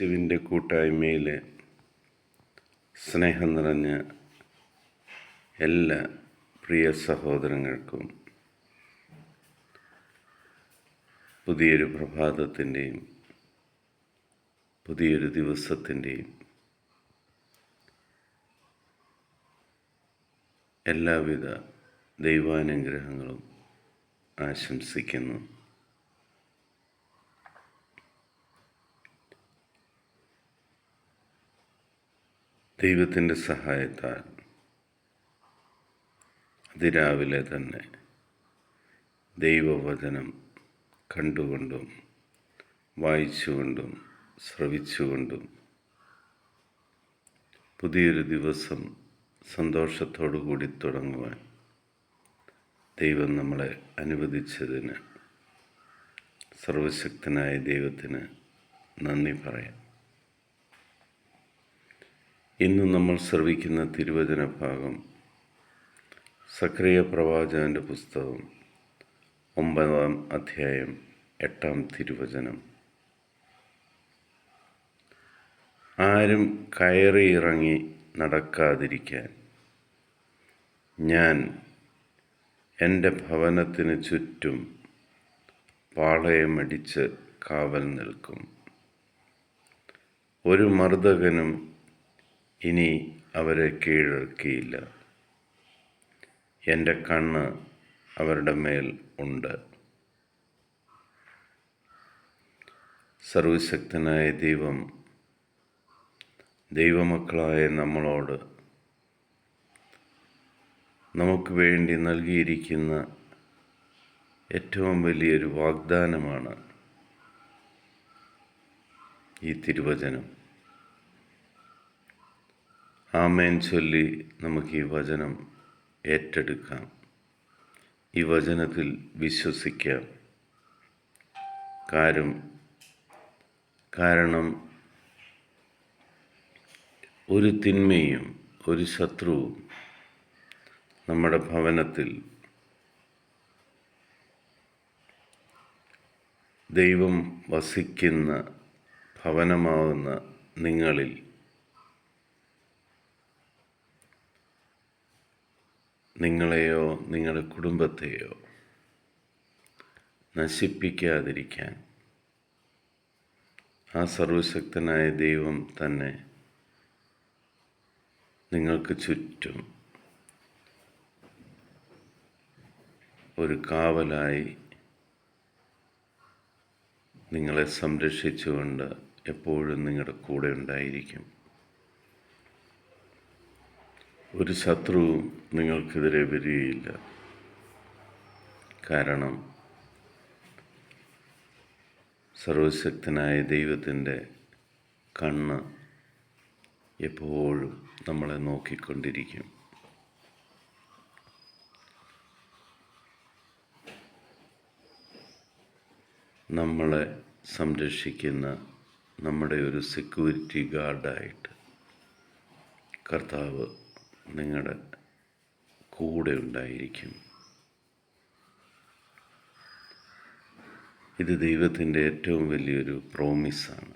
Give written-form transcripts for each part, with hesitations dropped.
യേശുവിൻ്റെ കൂട്ടായ്മയിൽ സ്നേഹം നിറഞ്ഞ എല്ലാ പ്രിയ സഹോദരങ്ങൾക്കും പുതിയൊരു പ്രഭാതത്തിൻ്റെയും പുതിയൊരു ദിവസത്തിൻ്റെയും എല്ലാവിധ ദൈവാനുഗ്രഹങ്ങളും ആശംസിക്കുന്നു. ദൈവത്തിൻ്റെ സഹായത്താൽ അതിരാവിലെ തന്നെ ദൈവവചനം കണ്ടുകൊണ്ടും വായിച്ചുകൊണ്ടും ശ്രവിച്ചുകൊണ്ടും പുതിയൊരു ദിവസം സന്തോഷത്തോടു കൂടി തുടങ്ങുവാൻ ദൈവം നമ്മളെ അനുവദിച്ചതിന് സർവശക്തനായ ദൈവത്തിന് നന്ദി പറയാം. ഇന്ന് നമ്മൾ ശ്രവിക്കുന്ന തിരുവചന ഭാഗം സക്രിയ പ്രവാചകൻ്റെ പുസ്തകം 9-ാം അധ്യായം 8-ാം തിരുവചനം. ആരും കയറി ഇറങ്ങി നടക്കാതിരിക്കാൻ ഞാൻ എൻ്റെ ഭവനത്തിന് ചുറ്റും പാളയമടിച്ച് കാവൽ നിൽക്കും. ഒരു മർദ്ദകനും ഇനി അവരെ കീഴടക്കിയില്ല. എൻ്റെ കണ്ണ് അവരുടെ മേൽ ഉണ്ട്. സർവശക്തനായ ദൈവം ദൈവമക്കളായ നമ്മളോട് നമുക്ക് വേണ്ടി നൽകിയിരിക്കുന്ന ഏറ്റവും വലിയൊരു വാഗ്ദാനമാണ് ഈ തിരുവചനം. ആമേൻ ചൊല്ലി നമുക്ക് ഈ വചനം ഏറ്റെടുക്കാം, ഈ വചനത്തിൽ വിശ്വസിക്കാം. കാരണം ഒരു തിന്മയും ഒരു ശത്രുവും നമ്മുടെ ഭവനത്തിൽ ദൈവം വസിക്കുന്ന ഭവനമാവുന്ന നിങ്ങളിൽ നിങ്ങളെയോ നിങ്ങളുടെ കുടുംബത്തെയോ നശിപ്പിക്കാതിരിക്കാൻ ആ സർവശക്തനായ ദൈവം തന്നെ നിങ്ങൾക്ക് ചുറ്റും ഒരു കാവലായി നിങ്ങളെ സംരക്ഷിച്ചുകൊണ്ട് എപ്പോഴും നിങ്ങളുടെ കൂടെ ഉണ്ടായിരിക്കും. ഒരു ശത്രുവും നിങ്ങൾക്കെതിരെ വരികയില്ല. കാരണം സർവശക്തനായ ദൈവത്തിൻ്റെ കണ്ണ് എപ്പോഴും നമ്മളെ നോക്കിക്കൊണ്ടിരിക്കും. നമ്മളെ സംരക്ഷിക്കുന്ന നമ്മുടെ ഒരു സെക്യൂരിറ്റി ഗാർഡായിട്ട് കർത്താവ് നിങ്ങളുടെ കൂടെ ഉണ്ടായിരിക്കും. ഇത് ദൈവത്തിൻ്റെ ഏറ്റവും വലിയൊരു പ്രോമിസാണ്.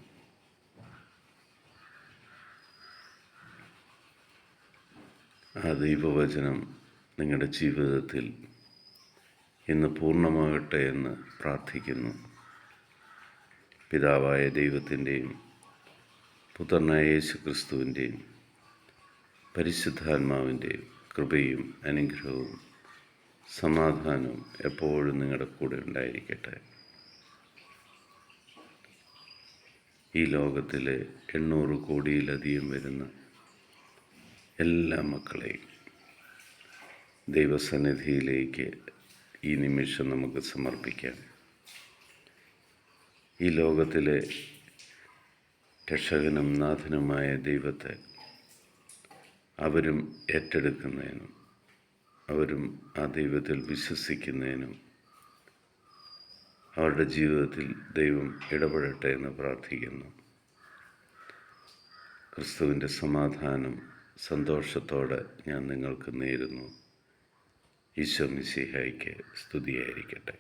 ആ ദൈവവചനം നിങ്ങളുടെ ജീവിതത്തിൽ ഇന്ന് പൂർണ്ണമാകട്ടെ എന്ന് പ്രാർത്ഥിക്കുന്നു. പിതാവായ ദൈവത്തിൻ്റെയും പുത്രനായ യേശു ക്രിസ്തുവിൻ്റെയും പരിശുദ്ധാത്മാവിൻ്റെയും കൃപയും അനുഗ്രഹവും സമാധാനവും എപ്പോഴും നിങ്ങളുടെ കൂടെ ഉണ്ടായിരിക്കട്ടെ. ഈ ലോകത്തിലെ 800 കോടിയിലധികം വരുന്ന എല്ലാ മക്കളെയും ദൈവസന്നിധിയിലേക്ക് ഈ നിമിഷം നമുക്ക് സമർപ്പിക്കാം. ഈ ലോകത്തിലെ രക്ഷകനും നാഥനുമായ ദൈവത്തെ അവരും ഏറ്റെടുക്കുന്നതിനും അവരും ആ ദൈവത്തിൽ വിശ്വസിക്കുന്നതിനും അവരുടെ ജീവിതത്തിൽ ദൈവം ഇടപെടട്ടെ എന്ന് പ്രാർത്ഥിക്കുന്നു. ക്രിസ്തുവിൻ്റെ സമാധാനം സന്തോഷത്തോടെ ഞാൻ നിങ്ങൾക്ക് നേരുന്നു. ഈശോ മിശിഹായ്ക്ക് സ്തുതിയായിരിക്കട്ടെ.